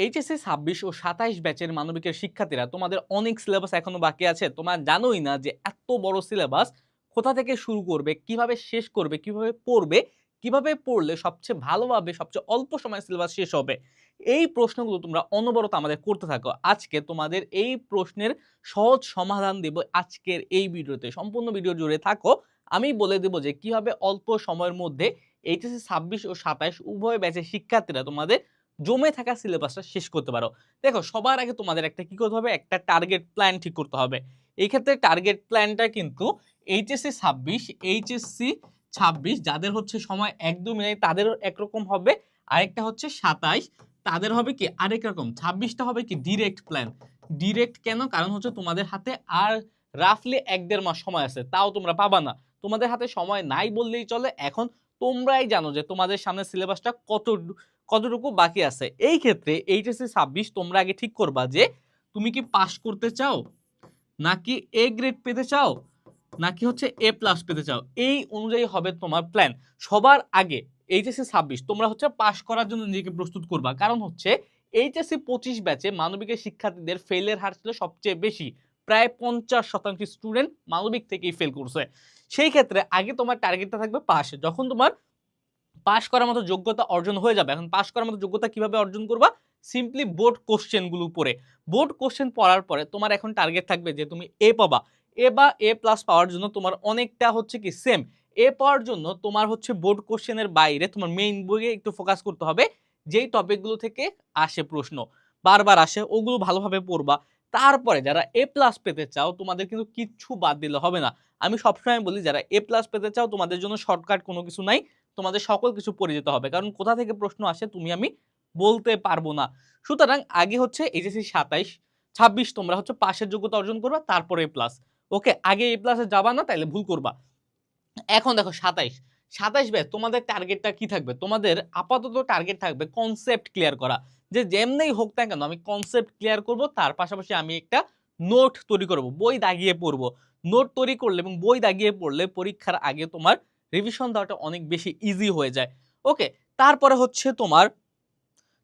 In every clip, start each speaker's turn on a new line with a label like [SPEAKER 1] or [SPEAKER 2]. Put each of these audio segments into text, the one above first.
[SPEAKER 1] HSC ২৬ ও ২৭ ব্যাচের মানবিকের শিক্ষার্থীরা তোমাদের অনেক সিলেবাস এখনো বাকি আছে। তোমরা জানোই না যে এত বড় সিলেবাস কোথা থেকে শুরু করবে, কিভাবে শেষ করবে, কিভাবে পড়বে, কিভাবে পড়লে সবচেয়ে ভালোভাবে সবচেয়ে অল্প সময়ে সিলেবাস শেষ হবে। এই প্রশ্নগুলো তোমরা অনবরত আমাদের করতে থাকো। আজকে তোমাদের এই প্রশ্নের সহজ সমাধান দেব আজকের এই ভিডিওতে। সম্পূর্ণ ভিডিও জুড়ে থাকো। আমি বলে দেব যে কিভাবে অল্প সময়ের মধ্যে এইচএসসি ২৬ ও ২৭ উভয় ব্যাচের শিক্ষার্থীরা তোমাদের জমে থাকা সিলেবাসটা শেষ করতে পারো। দেখো সবার আগে তোমাদের একটা কি করতে হবে, একটা টার্গেট প্ল্যান ঠিক করতে হবে। এই ক্ষেত্রে টার্গেট প্ল্যানটা কিন্তু এইচএসসি ২৬, এইচএসসি ২৬ যাদের হচ্ছে সময় একদমই নেই তাদের একরকম হবে, আরেকটা হচ্ছে ২৭ তাদের হবে কি আরেক রকম। ২৬টা হবে কি ডিরেক্ট প্ল্যান। ডিরেক্ট কেন? কারণ হচ্ছে তোমাদের হাতে আর রাফলি ১-১.৫ মাস সময় আছে, তাও তোমরা পাবা না। তোমাদের হাতে সময় নাই বললেই চলে। এখন তোমরাই জানো যে তোমাদের সামনে সিলেবাসটা কতটুকু বাকি আছে। এই ক্ষেত্রে এইচএসসি ২৬ তোমরা আগে ঠিক করবা যে তুমি কি পাস করতে চাও, নাকি এ গ্রেড পেতে চাও, নাকি হচ্ছে এ প্লাস পেতে চাও। এই অনুযায়ী হবে তোমার প্ল্যান। সবার আগে এইচএসসি ২৬ তোমরা হচ্ছে পাস করার জন্য নিজেকে প্রস্তুত করবা। কারণ হচ্ছে এইচএসসি ২৫ ব্যাচে মানবিকের শিক্ষার্থীদের ফেলের হার ছিল সবচেয়ে বেশি। প্রায় ৫০% স্টুডেন্ট মানবিক থেকেই ফেল করছে। সেই ক্ষেত্রে আগে তোমার টার্গেটটা থাকবে পাস। যখন তোমার পাস করার মতো যোগ্যতা অর্জন হয়ে যাবে, এখন পাস করার মতো যোগ্যতা কিভাবে অর্জন করবা? সিম্পলি বোর্ড কোশ্চেনগুলো পড়ে। বোর্ড কোশ্চেন পড়ার পরে তোমার এখন টার্গেট থাকবে যে তুমি এ পাবা। এ বা এ প্লাস পাওয়ার জন্য তোমার অনেকটা হচ্ছে কি সেম। এ পাওয়ার জন্য তোমার হচ্ছে বোর্ড কোশ্চেনের বাইরে তোমার মেইন বইয়ে একটু ফোকাস করতে হবে। যেই টপিকগুলো থেকে আসে প্রশ্ন, বারবার আসে, ওগুলো ভালোভাবে পড়বা। তারপরে যারা এ প্লাস পেতে চাও তোমাদের কিন্তু কিচ্ছু বাদ দিলে হবে না। আমি সবসময় বলি যারা এ প্লাস পেতে চাও তোমাদের জন্য শর্টকাট কোনো কিছু নাই, তোমাদের সকল কিছু পড়ে যেতে হবে। কারণ কোথা থেকে প্রশ্ন আসে তুমি আমি বলতে পারবো না। সুতরাং আগে হচ্ছে এইচএসসি ২৭, ২৬ তোমরা হচ্ছে পাশের যোগ্যতা অর্জন করবা, তারপরে এ প্লাস। ওকে, আগে এ প্লাসে যাবা না তাইলে ভুল করবা। এখন দেখো ২৭ ব্যাচ তোমাদের টার্গেটটা কি থাকবে? তোমাদের আপাতত টার্গেট থাকবে কনসেপ্ট ক্লিয়ার করা। যে যেমনেই হোক না কেন আমি কনসেপ্ট ক্লিয়ার করব, তার পাশাপাশি আমি একটা নোট তৈরি করব, বই দাগিয়ে পড়বো। নোট তৈরি করলে এবং বই দাগিয়ে পড়লে পরীক্ষার আগে তোমার রিভিশন দেওয়াটা অনেক বেশি ইজি হয়ে যায়। ওকে, তারপরে হচ্ছে তোমার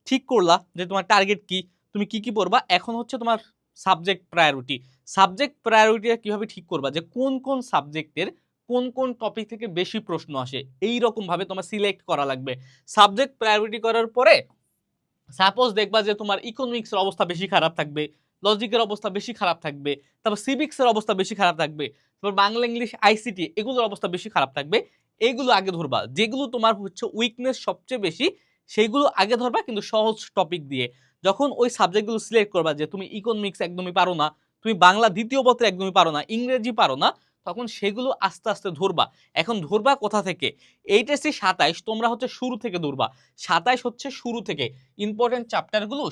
[SPEAKER 1] ঠিক করলা যে তোমার টার্গেট কি, তুমি কি কি পড়বা। এখন হচ্ছে তোমার সাবজেক্ট প্রায়োরিটি। সাবজেক্ট প্রায়োরিটিটা কিভাবে ঠিক করবা যে কোন কোন সাবজেক্টের কোন কোন টপিক থেকে বেশি প্রশ্ন আসে, এই রকম ভাবে তোমার সিলেক্ট করা লাগবে। সাবজেক্ট প্রায়োরিটি করার পরে সাপোজ দেখবা যে তোমার ইকোনমিক্সের অবস্থা বেশি খারাপ থাকবে, লজিকের অবস্থা বেশি খারাপ থাকবে, তারপর সিভিক্সের অবস্থা বেশি খারাপ থাকবে, তারপর বাংলা ইংলিশ আইসিটি এগুলোর অবস্থা বেশি খারাপ থাকবে। এইগুলো আগে ধরবা, যেগুলো তোমার হচ্ছে উইকনেস সবচেয়ে বেশি সেইগুলো আগে ধরবা, কিন্তু সহজ টপিক দিয়ে। যখন ওই সাবজেক্টগুলো সিলেক্ট করবা যে তুমি ইকোনমিক্স একদমই পারো না, তুমি বাংলা দ্বিতীয় পত্রে একদমই পারো না, ইংরেজি পারো না, তখন সেগুলো আস্তে আস্তে ধরবা। এখন ধরবা কোথা থেকে? এইচএসসি ২৭ তোমরা হচ্ছে শুরু থেকে ধরবা। ২৭ হচ্ছে শুরু থেকে ইম্পর্টেন্ট চ্যাপ্টারগুলো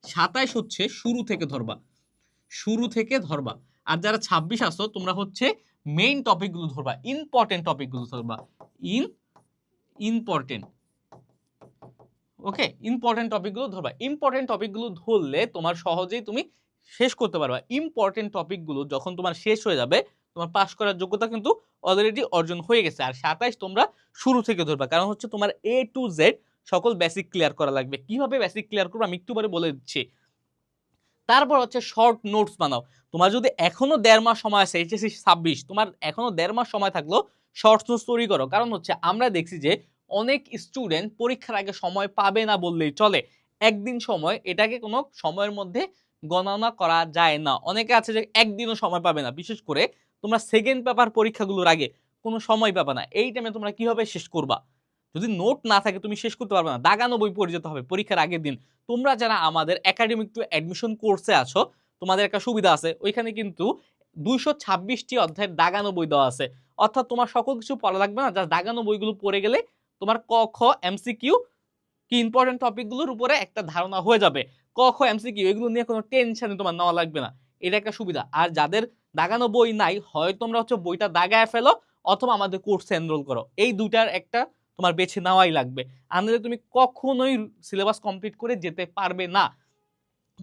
[SPEAKER 1] ২৭ হচ্ছে শুরু থেকে ধরবা, শুরু থেকে ধরবা। আর যারা ২৬ আসো তোমরা হচ্ছে মেইন টপিকগুলো ধরবা, ইম্পর্টেন্ট টপিকগুলো ধরবা। ইম্পর্টেন্ট, ওকে, ইম্পর্টেন্ট টপিকগুলো ধরবা। ইম্পর্টেন্ট টপিকগুলো ধরলে তোমার সহজেই তুমি শেষ করতে পারবা। ইম্পর্টেন্ট টপিকগুলো যখন তোমার শেষ হয়ে যাবে তোমার পাস করার যোগ্যতা কিন্তু অলরেডি অর্জন হয়ে গেছে। আর ২৭ তোমরা শুরু থেকে ধরবা, কারণ হচ্ছে তোমার এ টু জেড সকল বেসিক ক্লিয়ার করা লাগবে। কিভাবে বেসিক ক্লিয়ার করবো আমি একটু পরে বলে দিচ্ছি। তারপর হচ্ছে শর্ট নোটস বানাও। তোমার যদি এখনো ১.৫ মাস সময় আছে, এইচএসসি ২৬ তোমার এখনো ১.৫ মাস সময় থাকলেও শর্ট নোটস তৈরি করো। কারণ হচ্ছে আমরা দেখছি যে অনেক স্টুডেন্ট পরীক্ষার আগে সময় পাবে না বললেই চলে। একদিন সময়, এটাকে কোনো সময়ের মধ্যে গণনা করা যায় না। অনেকে আছে যে একদিনও সময় পাবে না। বিশেষ করে তোমরা সেকেন্ড পেপার পরীক্ষাগুলোর আগে কোনো সময় পাবে না। এই টাইমে তোমরা কিভাবে শেষ করবা? যদি নোট না থাকে তুমি শেষ করতে পারবে না। দাগানো বই পড়ে যেতে হবে পরীক্ষার আগের দিন। তোমরা যারা আমাদের একাডেমিক টু অ্যাডমিশন কোর্সে আছো তোমাদের একটা সুবিধা আছে, ওইখানে কিন্তু ২২৬টি অধ্যায়ের দাগানো বই দেওয়া আছে। অর্থাৎ তোমার সকল কিছু পড়া লাগবে না, জাস্ট দাগানো বইগুলো পড়ে গেলে তোমার ক খ এমসিকিউ কি ইম্পর্টেন্ট টপিকগুলোর উপরে একটা ধারণা হয়ে যাবে। ক খ এমসিকিউ এগুলো নিয়ে কোনো টেনশন তোমার নেওয়া লাগবে না। এটা একটা সুবিধা। আর যাদের দাগানো বই নাই, হয় তোমরা হচ্ছে বইটা দাগায় ফেলো অথবা আমাদের কোর্সে এনরোল করো। এই দুটার একটা তোমার বেছে নেওয়াই লাগবে, আনলে তুমি কখনোই সিলেবাস কমপ্লিট করে যেতে পারবে না।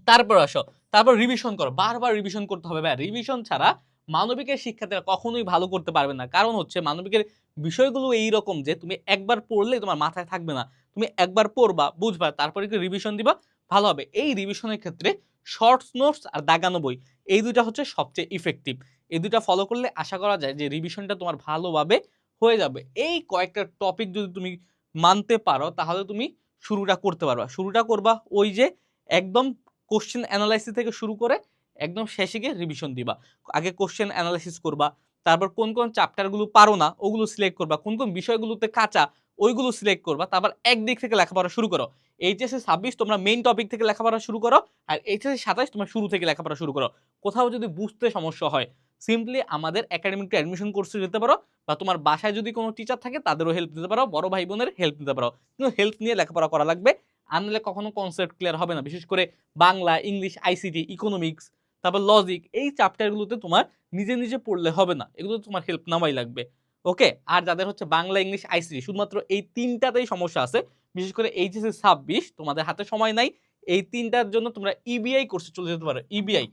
[SPEAKER 1] তারপর আসো, তারপর রিভিশন করো। বারবার রিভিশন করতে হবে ভাই। রিভিশন ছাড়া মানবিকের শিক্ষার্থীরা কখনোই ভালো করতে পারবে না। কারণ হচ্ছে মানবিকের বিষয়গুলো এইরকম যে তুমি একবার পড়লে তোমার মাথায় থাকবে না। তুমি একবার পড়বা, বুঝবা, তারপরে একটু রিভিশন দিবা, ভালো হবে। এই রিভিশনের ক্ষেত্রে শর্টস নোটস আর দাগানো বই এই দুইটা হচ্ছে সবচেয়ে ইফেক্টিভ। এই দুইটা ফলো করলে আশা করা যায় যে রিভিশনটা তোমার ভালোভাবে হয়ে যাবে। এই কয়েকটা টপিক যদি তুমি মানতে পারো তাহলে তুমি শুরুটা করতে পারবা। শুরুটা করবা ওই যে একদম কোয়েশ্চেন এনালাইসিস থেকে শুরু করে একদম শেষে গিয়ে রিভিশন দিবা। আগে কোয়েশ্চেন এনালাইসিস করবা, তারপর কোন চ্যাপ্টারগুলো পারো না ওগুলো সিলেক্ট করবা, কোন বিষয়গুলোতে কাঁচা ওইগুলো সিলেক্ট করবা। তারপর একদিক থেকে লেখাপড়া শুরু করো। এইচএসসি ২৬ তোমরা মেইন টপিক থেকে লেখাপড়া শুরু করো, আর এইচএসসি ২৭ তোমরা শুরু থেকে লেখাপড়া শুরু করো। কোথাও যদি বুঝতে সমস্যা হয় সিম্পলি আমাদের একাডেমিক টু অ্যাডমিশন কোর্সে যেতে পারো, বা তোমার বাসায় যদি কোনো টিচার থাকে তাদেরও হেল্প নিতে পারো, বড় ভাই বোনের হেল্প নিতে পারো। কিন্তু হেল্প নিয়ে লেখাপড়া করা লাগবে, আনলে কখনো কনসেপ্ট ক্লিয়ার হবে না। বিশেষ করে বাংলা, ইংলিশ, আইসিটি, ইকোনমিক্স, তারপর লজিক এই চ্যাপ্টারগুলোতে তোমার নিজে পড়লে হবে না, এগুলো তোমার হেল্প নেওয়াই লাগবে। ওকে, আর যাদের হচ্ছে বাংলা, ইংলিশ, আইসিটি শুধুমাত্র এই তিনটাতেই সমস্যা আছে, বিশেষ করে এইচএসসি ২৬ তোমাদের হাতে সময় নাই, এই তিনটার জন্য তোমরা ইবিআই কোর্সে চলে যেতে পারো। ইবিআই,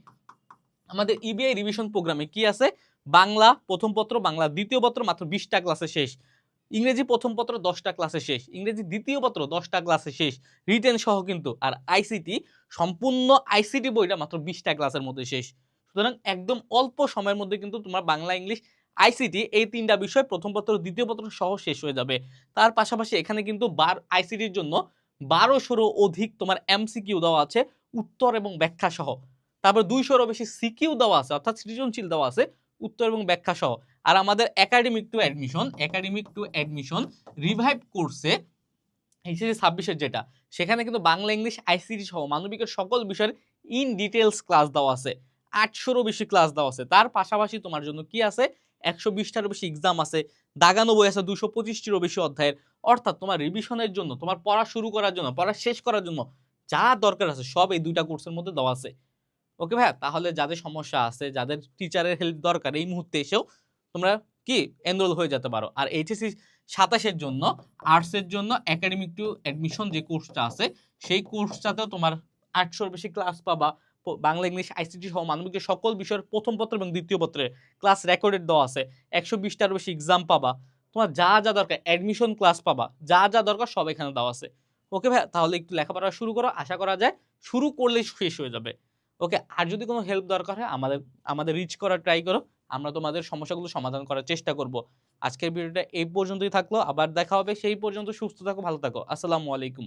[SPEAKER 1] আমাদের ইবিআই রিভিশন প্রোগ্রামে কি আছে? বাংলা প্রথম পত্র, বাংলা দ্বিতীয় পত্র মাত্র ২০টা ক্লাসে শেষ, ইংরেজি প্রথম পত্র 10টা ক্লাসে শেষ, ইংরেজি দ্বিতীয় পত্র 10টা ক্লাসে শেষ, রিটেন সহ কিন্তু। আর আইসিটি সম্পূর্ণ আইসিটি বইটা মাত্র 20টা ক্লাসের মধ্যে শেষ। সুতরাং একদম অল্প সময়ের মধ্যে কিন্তু তোমার বাংলা, ইংলিশ, আইসিটি এই তিনটা বিষয় প্রথম পত্র দ্বিতীয় পত্র সহ শেষ হয়ে যাবে। তার পাশাপাশি এখানে কিন্তু আইসিটির জন্য ১২০০রও অধিক তোমার এমসিকিউ দেওয়া আছে, উত্তর এবং ব্যাখ্যা সহ। তারপর ২০০রও বেশি সিকিউ দেওয়া আছে, অর্থাৎ সৃজনশীল দেওয়া আছে উত্তর এবং ব্যাখ্যা সহ। আর আমাদের একাডেমিক টু অ্যাডমিশন রিভাইভ কোর্সে এইচএসসি ২৬ এর যেটা, সেখানে কিন্তু বাংলা, ইংলিশ, আইসিটি সহ মানবিকের সকল বিষয়ের ইন ডিটেইলস ক্লাস দেওয়া আছে। ৮০০রও বেশি ক্লাস দেওয়া আছে। তার পাশাপাশি তোমার জন্য কি আছে? ১২০টারও বেশি এক্সাম আছে, দাগানো বই আছে ২২৫টিরও বেশি অধ্যায়ের। অর্থাৎ তোমার রিভিশনের জন্য, তোমার পড়া শুরু করার জন্য, পড়া শেষ করার জন্য যা দরকার আছে সব এই ২টা কোর্সের মধ্যে দেওয়া আছে। ওকে ভাইয়া, তাহলে যাদের সমস্যা আছে, যাদের টিচারের হেল্প দরকার এই মুহূর্তে এসেও তোমরা কি এনরোল হয়ে যেতে পারো। আর এইচএসসি ২৭ এর জন্য আর্টসের জন্য একাডেমিক টু অ্যাডমিশন যে কোর্সটা আছে সেই কোর্সটাতেও তোমার ৮০০ বেশি ক্লাস পাবা। বাংলা, ইংলিশ, আইসিটি সহ মানবিকের সকল বিষয়ের প্রথম পত্র এবং দ্বিতীয় পত্রের ক্লাস রেকর্ডেড দেওয়া আছে। ১২০টার বেশি এক্সাম পাবা। তোমার যা দরকার অ্যাডমিশন ক্লাস পাবা, যা দরকার সব এখানে দেওয়া আছে। ওকে ভাইয়া, তাহলে একটু লেখাপড়া শুরু করো, আশা করা যায় শুরু করলেই শেষ হয়ে যাবে। ওকে, আর যদি কোনো হেল্প দরকার হয় আমাদের রিচ করার ট্রাই করো, আমরা তোমাদের সমস্যাগুলো সমাধান করার চেষ্টা করব। আজকের ভিডিওটা এই পর্যন্তই থাকলো, আবার দেখা হবে। সেই পর্যন্ত সুস্থ থাকো, ভালো থাকো। আসসালামু আলাইকুম।